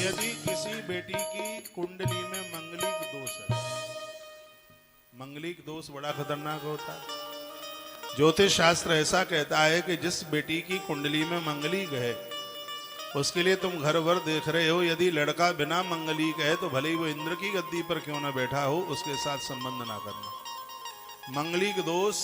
यदि किसी बेटी की कुंडली में मंगलिक दोष है, मंगलिक दोष बड़ा खतरनाक होता है। ज्योतिष शास्त्र ऐसा कहता है कि जिस बेटी की कुंडली में मंगलिक है उसके लिए तुम घर भर देख रहे हो, यदि लड़का बिना मंगलिक है तो भले ही वो इंद्र की गद्दी पर क्यों ना बैठा हो, उसके साथ संबंध ना करना। मंगलिक दोष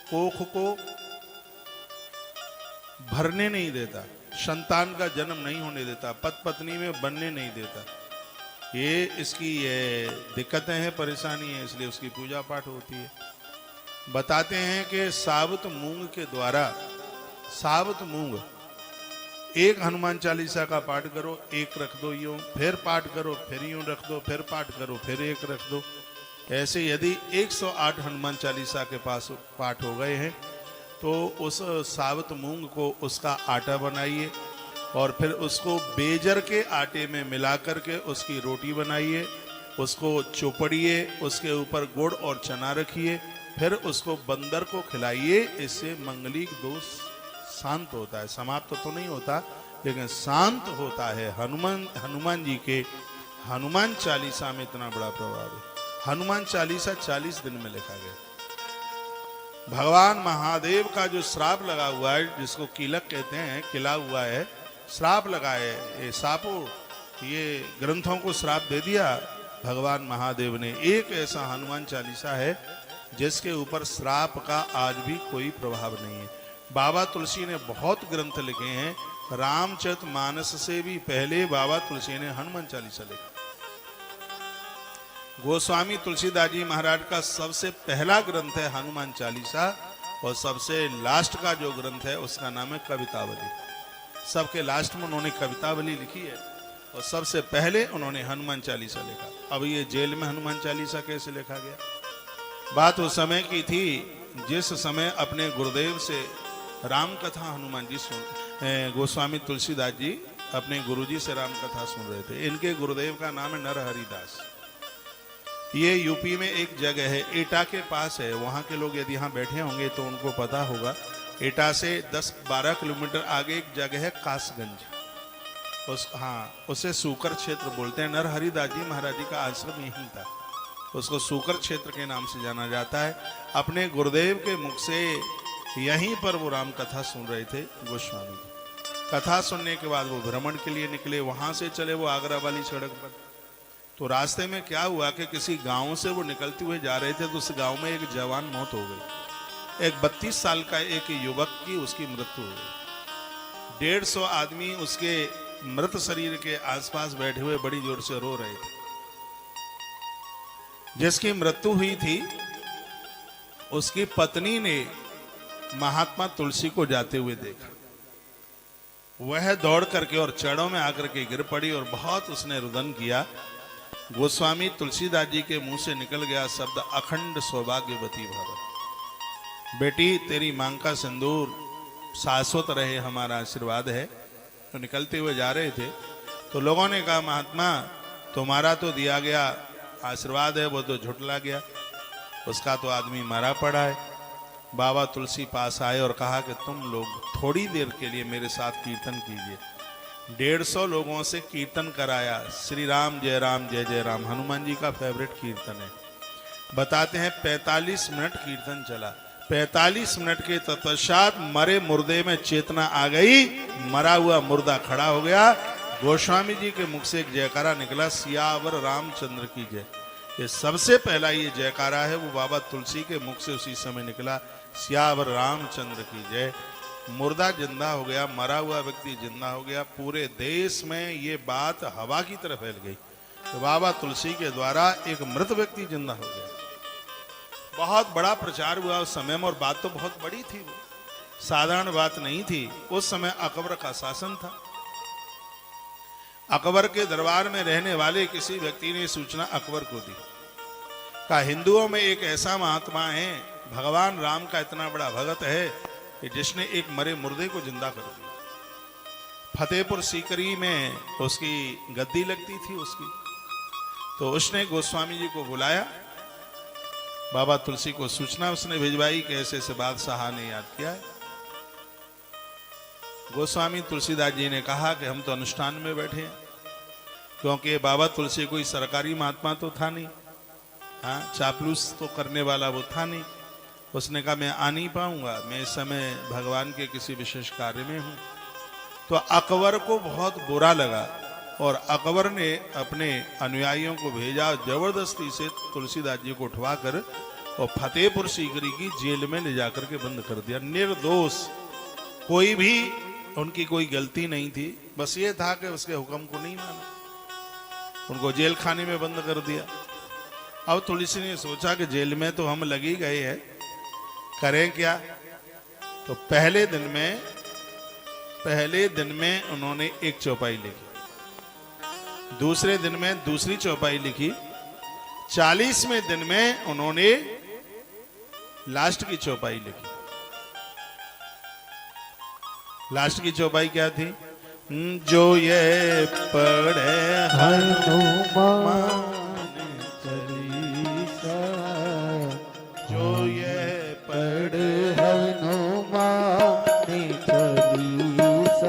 कोख को भरने नहीं देता, संतान का जन्म नहीं होने देता, पति पत्नी में बनने नहीं देता। ये इसकी दिक्कतें हैं, परेशानी है, इसलिए उसकी पूजा पाठ होती है। बताते हैं कि साबुत मूंग के द्वारा, साबुत मूंग एक हनुमान चालीसा का पाठ करो, एक रख दो यूं, फिर पाठ करो, फिर यूं रख दो, फिर पाठ करो, फिर एक रख दो। ऐसे यदि 108 हनुमान चालीसा के पास पाठ हो गए हैं तो उस साबुत मूंग को उसका आटा बनाइए और फिर उसको बेजर के आटे में मिला करके उसकी रोटी बनाइए, उसको चोपड़िए, उसके ऊपर गुड़ और चना रखिए, फिर उसको बंदर को खिलाइए। इससे मंगलिक दोष शांत होता है, समाप्त तो नहीं होता लेकिन शांत होता है। हनुमान जी के हनुमान चालीसा में इतना बड़ा प्रभाव है। हनुमान चालीसा 40 दिन में लिखा गया। भगवान महादेव का जो श्राप लगा हुआ है, जिसको कीलक कहते हैं, किला हुआ है, श्राप लगा है, ये सापो, ये ग्रंथों को श्राप दे दिया भगवान महादेव ने। एक ऐसा हनुमान चालीसा है जिसके ऊपर श्राप का आज भी कोई प्रभाव नहीं है। बाबा तुलसी ने बहुत ग्रंथ लिखे हैं, रामचरितमानस से भी पहले बाबा तुलसी ने हनुमान चालीसा लिखा। गोस्वामी तुलसीदास जी महाराज का सबसे पहला ग्रंथ है हनुमान चालीसा और सबसे लास्ट का जो ग्रंथ है उसका नाम है कवितावली। सबके लास्ट में उन्होंने कवितावली लिखी है और सबसे पहले उन्होंने हनुमान चालीसा लिखा। अब ये जेल में हनुमान चालीसा कैसे लिखा गया? बात उस समय की थी जिस समय अपने गुरुदेव से राम कथा हनुमान जी गोस्वामी तुलसीदास जी अपने गुरुजी से राम कथा सुन रहे थे। इनके गुरुदेव का नाम है नरहरिदास। ये यूपी में एक जगह है, एटा के पास है। वहाँ के लोग यदि यहाँ बैठे होंगे तो उनको पता होगा। एटा से 10-12 किलोमीटर आगे एक जगह है कासगंज, उसे सूकर क्षेत्र बोलते हैं। नरहरिदास जी महाराज जी का आश्रम यहीं था, उसको सूकर क्षेत्र के नाम से जाना जाता है। अपने गुरुदेव के मुख से यहीं पर वो राम कथा सुन रहे थे गोस्वामी जी। कथा सुनने के बाद वो भ्रमण के लिए निकले, वहां से चले वो आगरा वाली सड़क पर। तो रास्ते में क्या हुआ कि किसी गांव से वो निकलते हुए जा रहे थे तो उस गांव में एक जवान मौत हो गई। एक 32 साल का एक युवक की उसकी मृत्यु हो गई। 150 आदमी उसके मृत शरीर के आसपास बैठे हुए बड़ी जोर से रो रहे थे। जिसकी मृत्यु हुई थी उसकी पत्नी ने महात्मा तुलसी को जाते हुए देखा। वह दौड़ करके और चरणों में आकर के गिर पड़ी और बहुत उसने रुदन किया। गोस्वामी तुलसीदास जी के मुंह से निकल गया शब्द, अखंड सौभाग्यवती भव। बेटी तेरी मांग का सिंदूर शाश्वत रहे, हमारा आशीर्वाद है। तो निकलते हुए जा रहे थे तो लोगों ने कहा, महात्मा तुम्हारा तो दिया गया आशीर्वाद है वो तो झुठला गया, उसका तो आदमी मरा पड़ा है। बाबा तुलसी पास आए और कहा कि तुम लोग थोड़ी देर के लिए मेरे साथ कीर्तन कीजिए। 150 लोगों से कीर्तन कराया। श्री राम जय जय राम हनुमान जी का फेवरेट कीर्तन है। बताते हैं 45 मिनट कीर्तन चला। 45 मिनट के तत्पश्चात मरे मुर्दे में चेतना आ गई, मरा हुआ मुर्दा खड़ा हो गया। गोस्वामी जी के मुख से एक जयकारा निकला, सियावर रामचंद्र की जय। ये सबसे पहला ये जयकारा है वो बाबा तुलसी के मुख से उसी समय निकला, सियावर रामचंद्र की जय। मुर्दा जिंदा हो गया, मरा हुआ व्यक्ति जिंदा हो गया। पूरे देश में ये बात हवा की तरह फैल गई तो बाबा तुलसी के द्वारा एक मृत व्यक्ति जिंदा हो गया। बहुत बड़ा प्रचार हुआ उस समय में और बात तो बहुत बड़ी थी, वो साधारण बात नहीं थी। उस समय अकबर का शासन था। अकबर के दरबार में रहने वाले किसी व्यक्ति ने सूचना अकबर को दी, कहा हिंदुओं में एक ऐसा महात्मा है, भगवान राम का इतना बड़ा भगत है कि जिसने एक मरे मुर्दे को जिंदा कर दिया। फतेहपुर सीकरी में उसकी गद्दी लगती थी उसकी। तो उसने गोस्वामी जी को बुलाया, बाबा तुलसी को सूचना उसने भिजवाई कि ऐसे ऐसे बादशाह ने याद किया है। गोस्वामी तुलसीदास जी ने कहा कि हम तो अनुष्ठान में बैठे हैं, क्योंकि बाबा तुलसी कोई सरकारी महात्मा तो था नहीं, हाँ, चापलूस तो करने वाला वो था नहीं। उसने कहा मैं आ नहीं पाऊंगा, मैं इस समय भगवान के किसी विशेष कार्य में हूं। तो अकबर को बहुत बुरा लगा और अकबर ने अपने अनुयायियों को भेजा, जबरदस्ती से तुलसीदास जी को उठवाकर और फतेहपुर सीकरी की जेल में ले जाकर के बंद कर दिया। निर्दोष, कोई भी उनकी कोई गलती नहीं थी, बस ये था कि उसके हुक्म को नहीं माना, उनको जेल खाने में बंद कर दिया। अब तुलसी ने सोचा कि जेल में तो हम लगी गए हैं, करें क्या। तो पहले दिन में उन्होंने एक चौपाई लिखी, दूसरे दिन में दूसरी चौपाई लिखी, 40वें दिन में उन्होंने लास्ट की चौपाई लिखी। लास्ट की चौपाई क्या थी? जो ये पढ़े हनुमान चालीसा, जो ये पढ़े हनुमान चालीसा,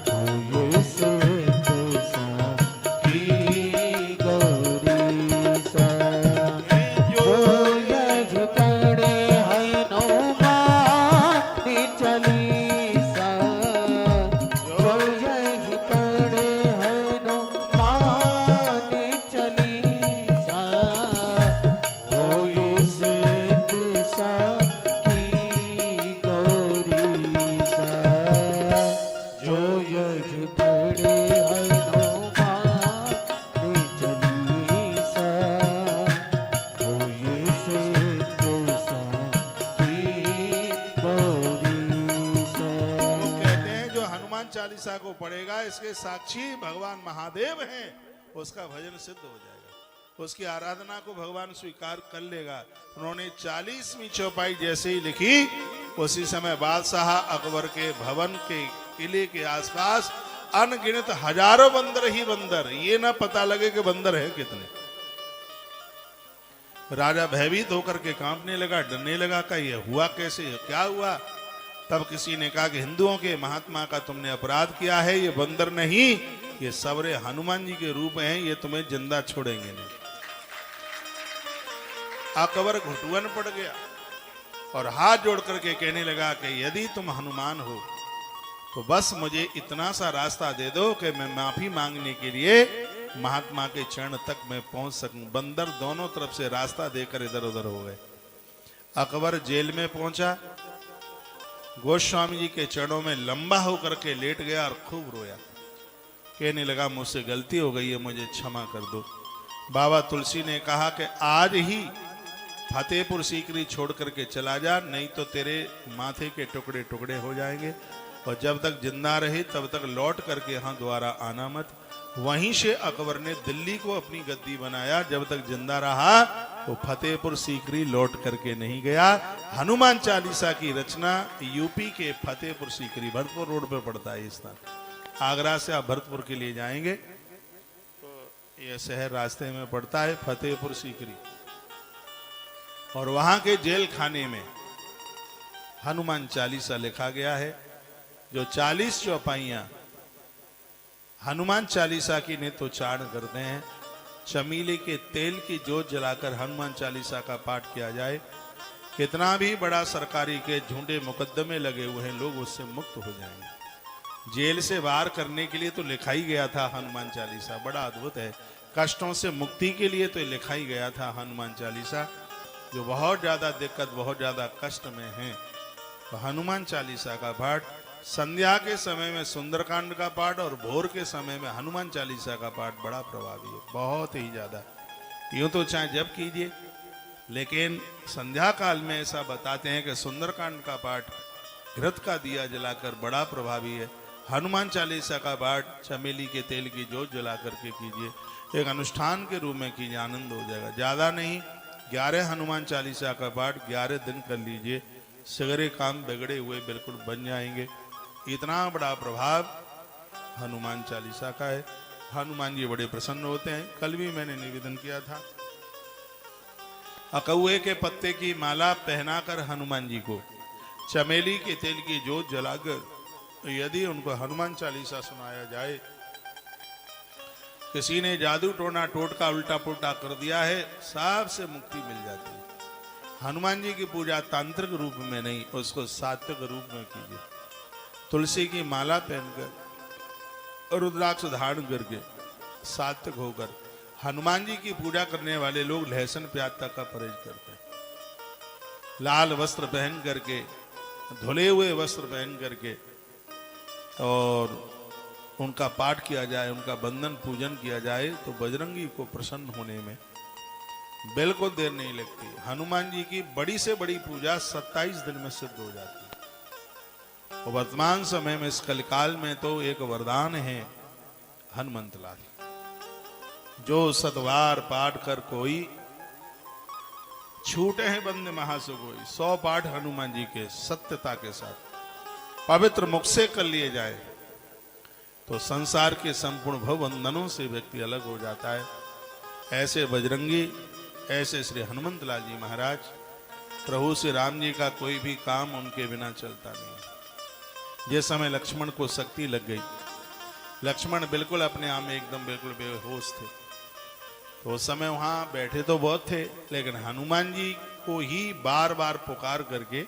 होए सुख साखी गौरीसा। जो यज पढ़े हनुमान चालीसा, जो यज पढ़े हनुमान चालीसा, होए सुख साखी गौरीसा। जो यज पढ़े हनुमान चालीसा, होए सुख साखी गौरीसा। कहते हैं जो हनुमान चालीसा को पढ़ेगा, इसके साक्षी भगवान महादेव हैं, उसका भजन सिद्ध हो जाएगा, उसकी आराधना को भगवान स्वीकार कर लेगा। उन्होंने 40वीं चौपाई जैसे ही लिखी, उसी समय बादशाह अकबर के भवन के किले के आसपास अनगिनत हजारों बंदर ही बंदर, ये ना पता लगे कि बंदर है कितने। राजा भयभीत होकर के कांपने लगा, डरने लगा कि ये हुआ कैसे, क्या हुआ। तब किसी ने कहा कि हिंदुओं के महात्मा का तुमने अपराध किया है, ये बंदर नहीं, ये सबरे हनुमान जी के रूप हैं, ये तुम्हें जिंदा छोड़ेंगे नहीं। अकबर घुटुअन पड़ गया और हाथ जोड़ करके कहने लगा कि यदि तुम हनुमान हो तो बस मुझे इतना सा रास्ता दे दो कि मैं माफी मांगने के लिए महात्मा के चरण तक मैं पहुंच सकूं। बंदर दोनों तरफ से रास्ता देकर इधर उधर हो गए। अकबर जेल में पहुंचा, गोस्वामी जी के चरणों में लंबा होकर के लेट गया और खूब रोया, कहने लगा मुझसे गलती हो गई है, मुझे क्षमा कर दो। बाबा तुलसी ने कहा कि आज ही फतेहपुर सीकरी छोड़ करके चला जा, नहीं तो तेरे माथे के टुकड़े टुकड़े हो जाएंगे, और जब तक जिंदा रहे तब तक लौट करके यहाँ दोबारा आना मत। वहीं से अकबर ने दिल्ली को अपनी गद्दी बनाया, जब तक जिंदा रहा वो फतेहपुर सीकरी लौट करके नहीं गया। हनुमान चालीसा की रचना यूपी के फतेहपुर सीकरी, भरतपुर रोड पे पड़ता है ये स्थान। आगरा से आप भरतपुर के लिए जाएंगे तो यह शहर रास्ते में पड़ता है, फतेहपुर सीकरी। और वहां के जेल खाने में हनुमान चालीसा लिखा गया है। जो 40 चौपाइयां हनुमान चालीसा की नित्योच्चारण करते हैं, चमेली के तेल की जोत जलाकर हनुमान चालीसा का पाठ किया जाए, कितना भी बड़ा सरकारी के झूठे मुकदमे लगे हुए हैं, लोग उससे मुक्त हो जाएंगे। जेल से बाहर करने के लिए तो लिखा ही गया था हनुमान चालीसा, बड़ा अद्भुत है। कष्टों से मुक्ति के लिए तो लिखा ही गया था हनुमान चालीसा। जो बहुत ज्यादा दिक्कत, बहुत ज्यादा कष्ट में हैं, तो हनुमान चालीसा का पाठ, संध्या के समय में सुंदरकांड का पाठ और भोर के समय में हनुमान चालीसा का पाठ बड़ा प्रभावी है, बहुत ही ज्यादा। यूं तो चाहे जब कीजिए, लेकिन संध्या काल में ऐसा बताते हैं कि सुंदरकांड का पाठ घृत का दिया जलाकर बड़ा प्रभावी है। हनुमान चालीसा का पाठ चमेली के तेल की जोत जला करके कीजिए, एक अनुष्ठान के रूप में कीजिए, आनंद हो जाएगा। ज्यादा नहीं, 11 हनुमान चालीसा का पाठ 11 दिन कर लीजिए, सगरे काम बिगड़े हुए बिल्कुल बन जाएंगे। इतना बड़ा प्रभाव हनुमान चालीसा का है। हनुमान जी बड़े प्रसन्न होते हैं। कल भी मैंने निवेदन किया था, अकौए के पत्ते की माला पहनाकर हनुमान जी को चमेली के तेल की जोत जलाकर यदि उनको हनुमान चालीसा सुनाया जाए किसी ने जादू टोना टोटका उल्टा पुल्टा कर दिया है, सबसे मुक्ति मिल जाती है। हनुमान जी की पूजा तांत्रिक रूप में नहीं, उसको सात्विक रूप में कीजिए। तुलसी की माला पहनकर, रुद्राक्ष धारण करके, सात्विक होकर हनुमान जी की पूजा करने वाले लोग लहसुन प्याज तक का परहेज करते हैं। लाल वस्त्र पहन करके, धुले हुए वस्त्र पहन करके और उनका पाठ किया जाए, उनका बंधन पूजन किया जाए, तो बजरंगी को प्रसन्न होने में बिल्कुल देर नहीं लगती। हनुमान जी की बड़ी से बड़ी पूजा 27 दिन में सिद्ध हो जाती है। और वर्तमान समय में इस कलिकाल में तो एक वरदान है हनुमंत लाल। जो सतवार पाठ कर कोई, छूटे हैं बंदे महासुगोई। 100 पाठ हनुमान जी के सत्यता के साथ पवित्र मुख से कर लिए जाए तो संसार के संपूर्ण भवबंधनों से व्यक्ति अलग हो जाता है। ऐसे बजरंगी, ऐसे श्री हनुमंत लाल जी महाराज, प्रभु श्री राम जी का कोई भी काम उनके बिना चलता नहीं। जिस समय लक्ष्मण को शक्ति लग गई, लक्ष्मण बिल्कुल अपने आप में एकदम बिल्कुल बेहोश थे, तो उस समय वहां बैठे तो बहुत थे, लेकिन हनुमान जी को ही बार बार पुकार करके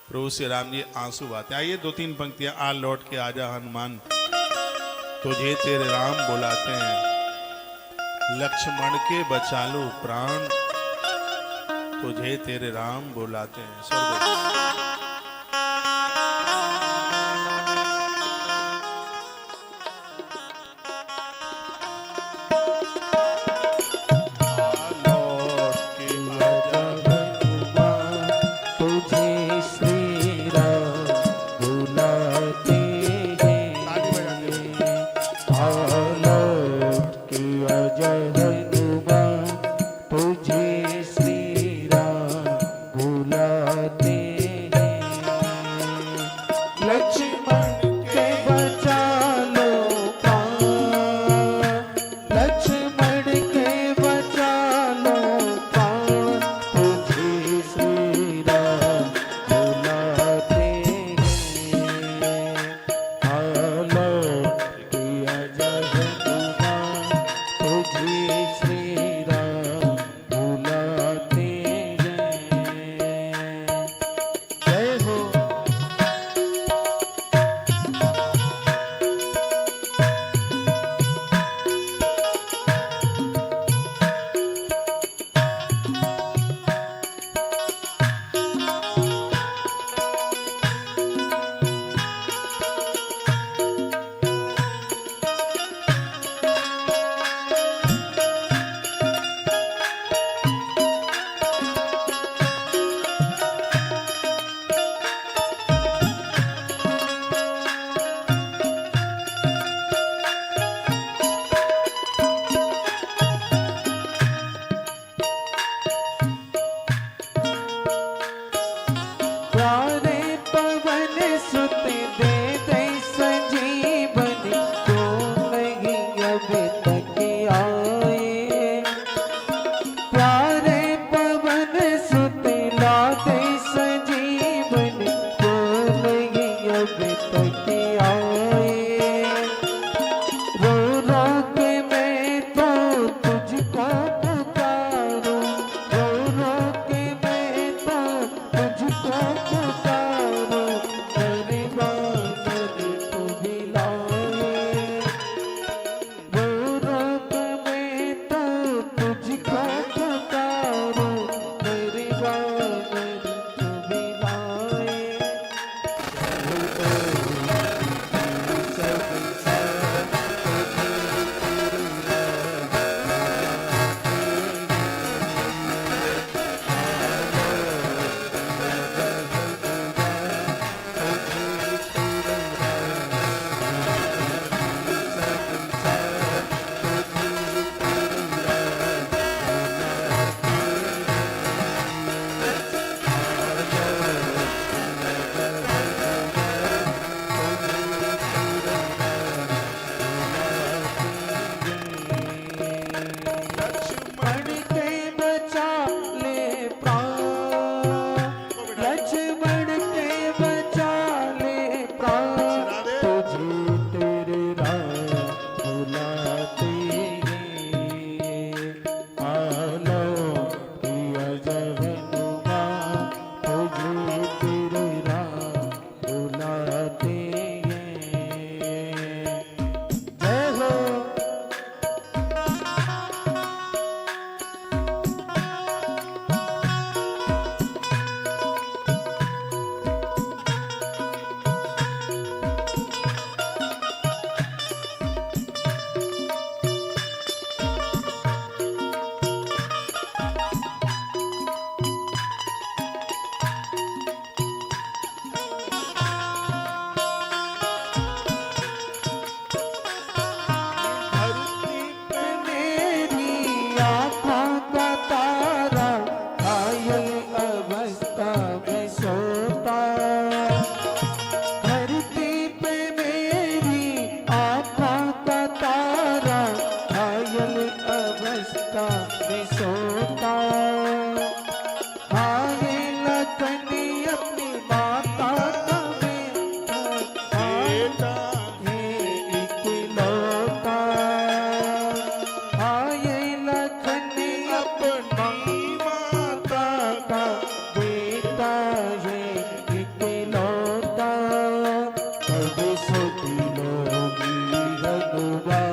प्रभु श्री राम जी आंसू बहाते। आइए 2-3 पंक्तियां आ लौट के आजा हनुमान, तुझे तेरे राम बुलाते हैं, लक्ष्मण के बचा लो प्राण, तुझे तेरे राम बुलाते हैं। स्वर्ग तुझे श्री राम बुलाते हैं। आलोक की अजय हनुमान, तुझे श्री राम बुलाते हैं। लक्ष्मण के बचा लो प्राण, लक्ष्मण के बचा लो प्राण, तुझे श्री राम बुलाते हैं। आलोक की अजय हुआ